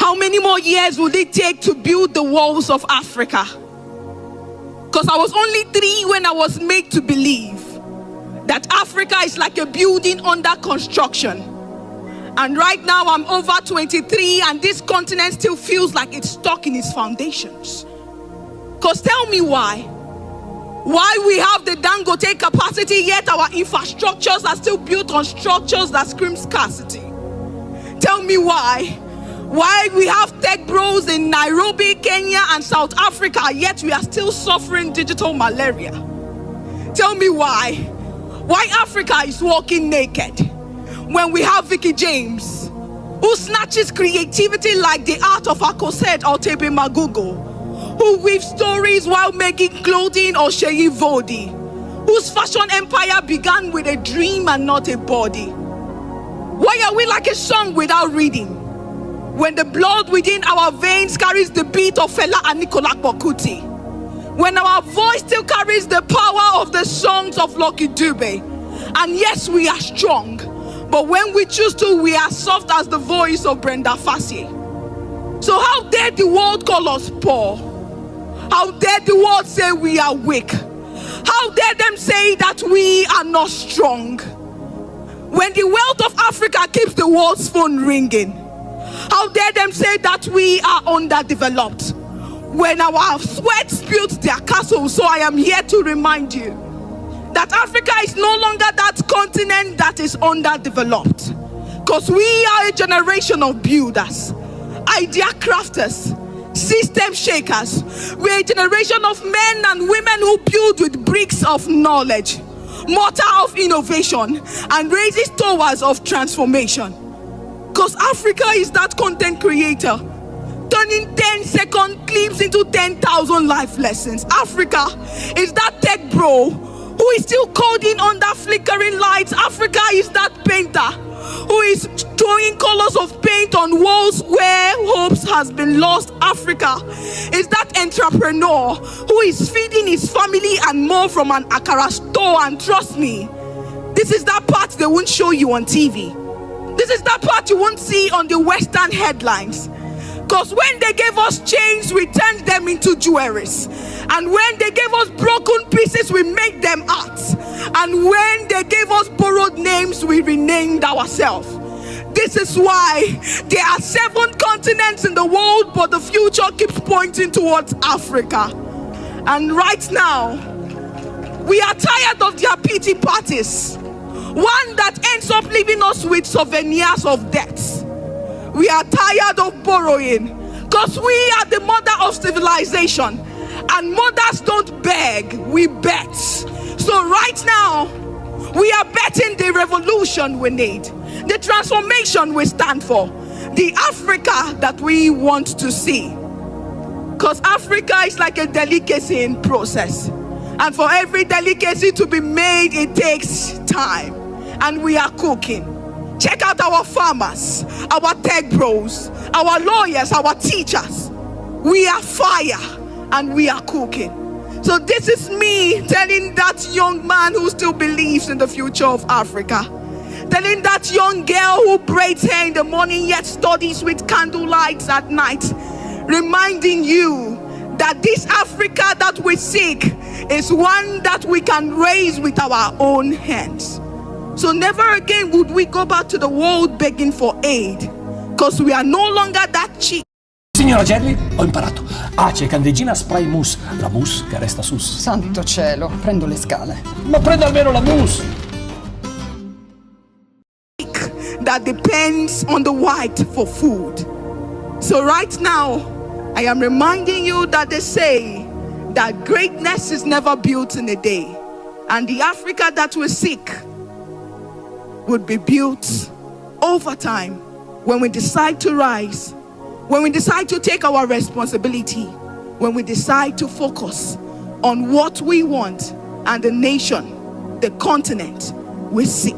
How many more years would it take to build the walls of Africa? Because I was only 3 when I was made to believe that Africa is like a building under construction. And right now I'm over 23 and this continent still feels like it's stuck in its foundations. Because tell me why? Why we have the Dangote capacity yet our infrastructures are still built on structures that scream scarcity? Tell me why? Why we have tech bros in Nairobi, Kenya and South Africa yet we are still suffering digital malaria? Tell me why Africa is walking naked when we have Vicky James who snatches creativity like the art of Akosed or Tebe Magugo, who weaves stories while making clothing or Sheyi Vodi, whose fashion empire began with a dream and not a body. Why are we like a song without reading when the blood within our veins carries the beat of Fela and Nicola Bokuti? When our voice still carries the power of the songs of Lucky Dube? And yes, we are strong, but when we choose to, we are soft as the voice of Brenda Fassie. So how dare the world call us poor? How dare the world say we are weak? How dare them say that we are not strong? When the wealth of Africa keeps the world's phone ringing, how dare them say that we are underdeveloped? When our sweat built their castles. So I am here to remind you that Africa is no longer that continent that is underdeveloped, because we are a generation of builders, idea crafters, system shakers. We're a generation of men and women who build with bricks of knowledge, mortar of innovation, and raises towers of transformation. Because Africa is that content creator turning 10-second clips into 10,000 life lessons. Africa is that tech bro who is still coding under flickering lights. Africa is that painter who is throwing colors of paint on walls where hopes has been lost. Africa is that entrepreneur who is feeding his family and more from an akara store. And trust me, this is that part they won't show you on TV. This is that part you won't see on the Western headlines. Because when they gave us chains, we turned them into jewelries. And when they gave us broken pieces, we made them art. And when they gave us borrowed names, we renamed ourselves. This is why there are 7 continents in the world, but the future keeps pointing towards Africa. And right now, we are tired of their pity parties. One that ends up leaving us with souvenirs of debts. We are tired of borrowing, because we are the mother of civilization, and mothers don't beg, we bet. So right now, we are betting the revolution we need, the transformation we stand for, the Africa that we want to see. Because Africa is like a delicacy in process, and for every delicacy to be made, it takes time, and we are cooking. Check out our farmers, our tech bros, our lawyers, our teachers. We are fire and we are cooking. So this is me telling that young man who still believes in the future of Africa, telling that young girl who braids hair in the morning yet studies with candlelights at night, reminding you that this Africa that we seek is one that we can raise with our own hands. So never again would we go back to the world begging for aid, because we are no longer that cheap. Signora Jerry, ho imparato. Ace, candeggina, spray mousse. La mousse che resta sus. Santo cielo, prendo le scale. Ma prenda almeno la mousse. That depends on the white for food. So right now, I am reminding you that they say that greatness is never built in a day. And the Africa that we seek would be built over time when we decide to rise, when we decide to take our responsibility, when we decide to focus on what we want and the nation, the continent we seek.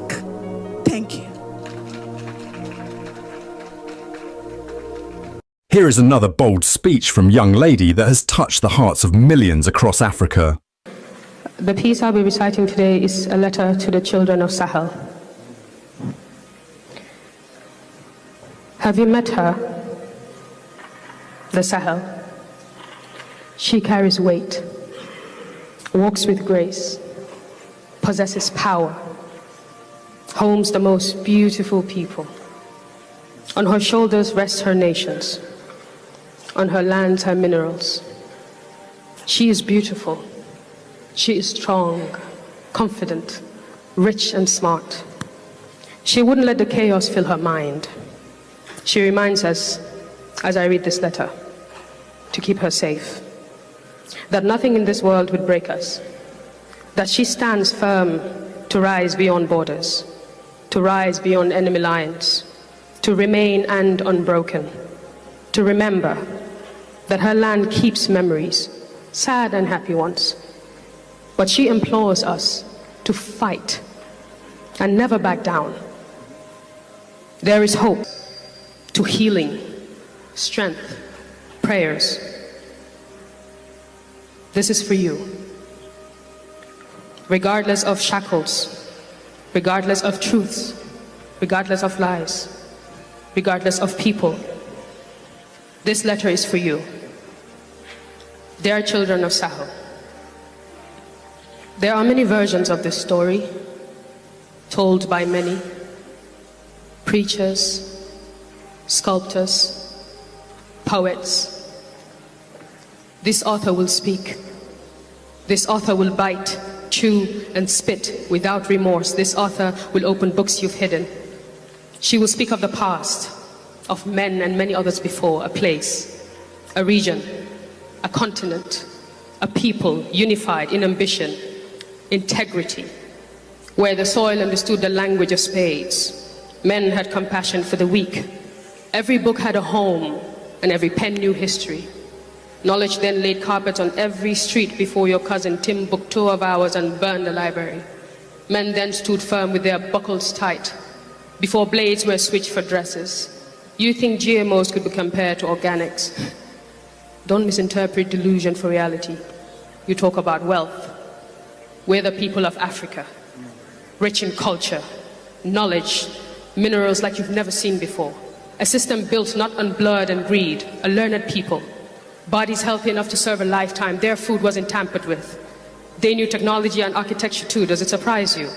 Thank you. Here is another bold speech from Young Lady that has touched the hearts of millions across Africa. The piece I'll be reciting today is a letter to the children of Sahel. Have you met her? the Sahel. She carries weight, walks with grace, possesses power, homes the most beautiful people. On her shoulders rest her nations, on her lands her minerals. She is beautiful, she is strong, confident, rich and smart. She wouldn't let the chaos fill her mind. She reminds us, as I read this letter, to keep her safe, that nothing in this world would break us, that she stands firm to rise beyond borders, to rise beyond enemy lines, to remain and unbroken, to remember that her land keeps memories, sad and happy ones. But she implores us to fight and never back down. There is hope, to healing, strength, prayers. This is for you. Regardless of shackles, regardless of truths, regardless of lies, regardless of people, this letter is for you. Dear children of Sahel, there are many versions of this story, told by many preachers, sculptors, poets. This author will speak. This author will bite, chew, and spit without remorse. This author will open books you've hidden. She will speak of the past, of men and many others before, a place, a region, a continent, a people unified in ambition, integrity, where the soil understood the language of spades. Men had compassion for the weak. Every book had a home, and every pen knew history. Knowledge then laid carpet on every street before your cousin Tim booked 2 hours and burned the library. Men then stood firm with their buckles tight, before blades were switched for dresses. You think GMOs could be compared to organics? Don't misinterpret delusion for reality. You talk about wealth. We're the people of Africa, rich in culture, knowledge, minerals like you've never seen before. A system built not on blood and greed, a learned people. Bodies healthy enough to serve a lifetime. Their food wasn't tampered with. They knew technology and architecture too. Does it surprise you?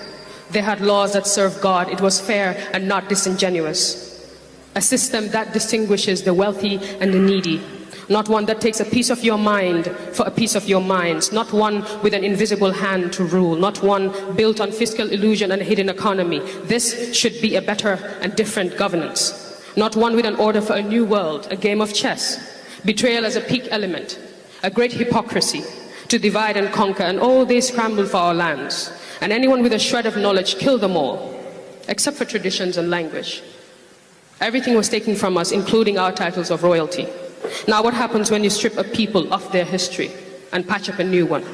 They had laws that served God. It was fair and not disingenuous. A system that distinguishes the wealthy and the needy. Not one that takes a piece of your mind for a piece of your minds. Not one with an invisible hand to rule. Not one built on fiscal illusion and a hidden economy. This should be a better and different governance. Not one with an order for a new world, a game of chess. Betrayal as a peak element, a great hypocrisy to divide and conquer, and all they scramble for our lands. And anyone with a shred of knowledge, kill them all, except for traditions and language. Everything was taken from us, including our titles of royalty. Now what happens when you strip a people of their history and patch up a new one?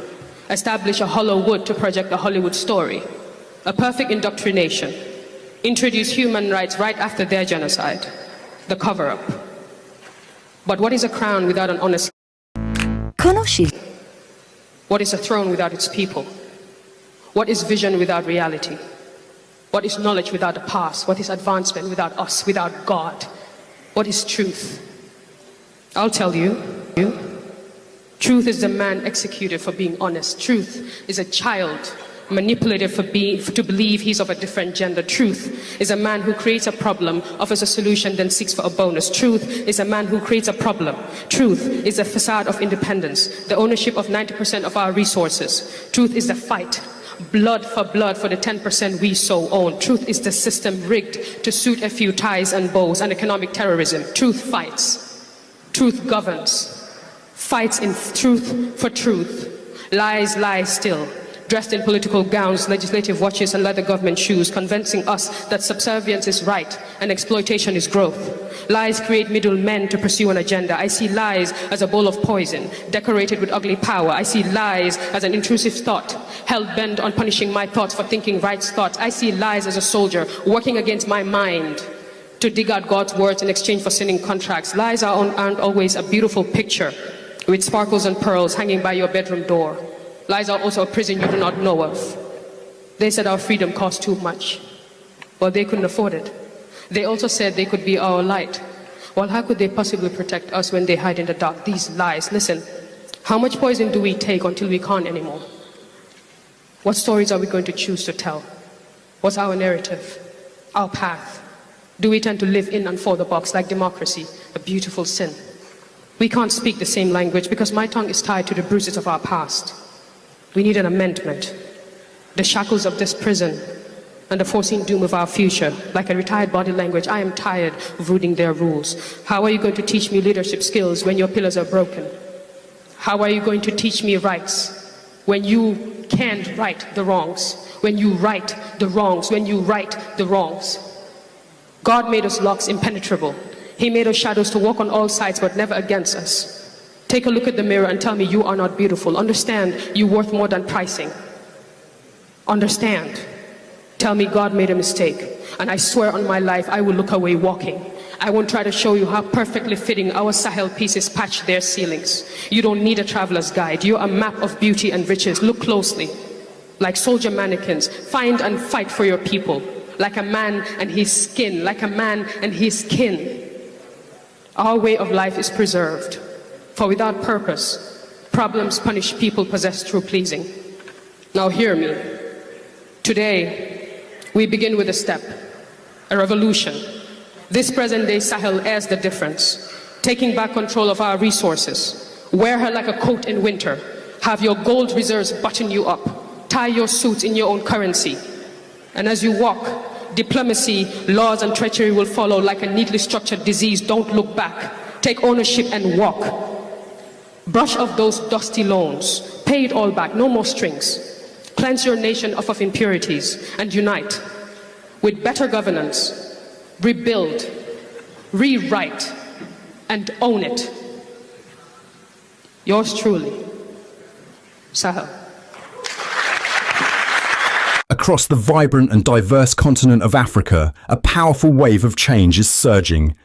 Establish a hollow wood to project a Hollywood story, a perfect indoctrination. Introduce human rights right after their genocide, the cover-up. But what is a crown without an honest? Conosci. What is a throne without its people? What is vision without reality? What is knowledge without the past? What is advancement without us, without God? What is truth? I'll tell you. Truth is the man executed for being honest. Truth is a child manipulated to believe he's of a different gender. Truth is a man who creates a problem, offers a solution, then seeks for a bonus. Truth is a man who creates a problem. Truth is a facade of independence, the ownership of 90% of our resources. Truth is the fight, blood for the 10% we so own. Truth is the system rigged to suit a few ties and bows and economic terrorism. Truth fights. Truth governs. Fights in truth for truth. Lies lie still. Dressed in political gowns, legislative watches, and leather government shoes, convincing us that subservience is right and exploitation is growth. Lies create middlemen to pursue an agenda. I see lies as a bowl of poison, decorated with ugly power. I see lies as an intrusive thought, hell-bent on punishing my thoughts for thinking right thoughts. I see lies as a soldier working against my mind to dig out God's words in exchange for sinning contracts. Lies aren't always a beautiful picture with sparkles and pearls hanging by your bedroom door. Lies are also a prison you do not know of. They said our freedom cost too much. Well, they couldn't afford it. They also said they could be our light. Well, how could they possibly protect us when they hide in the dark? These lies. Listen, how much poison do we take until we can't anymore? What stories are we going to choose to tell? What's our narrative? Our path? Do we tend to live in and for the box like democracy, a beautiful sin? We can't speak the same language because my tongue is tied to the bruises of our past. We need an amendment. The shackles of this prison and the foreseen doom of our future, like a retired body language, I am tired of reading their rules. How are you going to teach me leadership skills when your pillars are broken? How are you going to teach me rights when you can't right the wrongs? When you right the wrongs, when you right the wrongs. God made us locks impenetrable. He made us shadows to walk on all sides but never against us. Take a look at the mirror and tell me you are not beautiful. Understand you're worth more than pricing. Understand. Tell me God made a mistake. And I swear on my life I will look away walking. I won't try to show you how perfectly fitting our Sahel pieces patch their ceilings. You don't need a traveler's guide. You're a map of beauty and riches. Look closely. Like soldier mannequins, find and fight for your people. Like a man and his skin, like a man and his kin. Our way of life is preserved. For without purpose, problems punish people possessed through pleasing. Now hear me. Today, we begin with a step, a revolution. This present day Sahel airs the difference, taking back control of our resources. Wear her like a coat in winter. Have your gold reserves button you up. Tie your suits in your own currency. And as you walk, diplomacy, laws and treachery will follow like a neatly structured disease. Don't look back. Take ownership and walk. Brush off those dusty loans. Pay it all back, no more strings. Cleanse your nation of impurities and unite with better governance. Rebuild, rewrite, and own it. Yours truly, Sahel. Across the vibrant and diverse continent of Africa, a powerful wave of change is surging,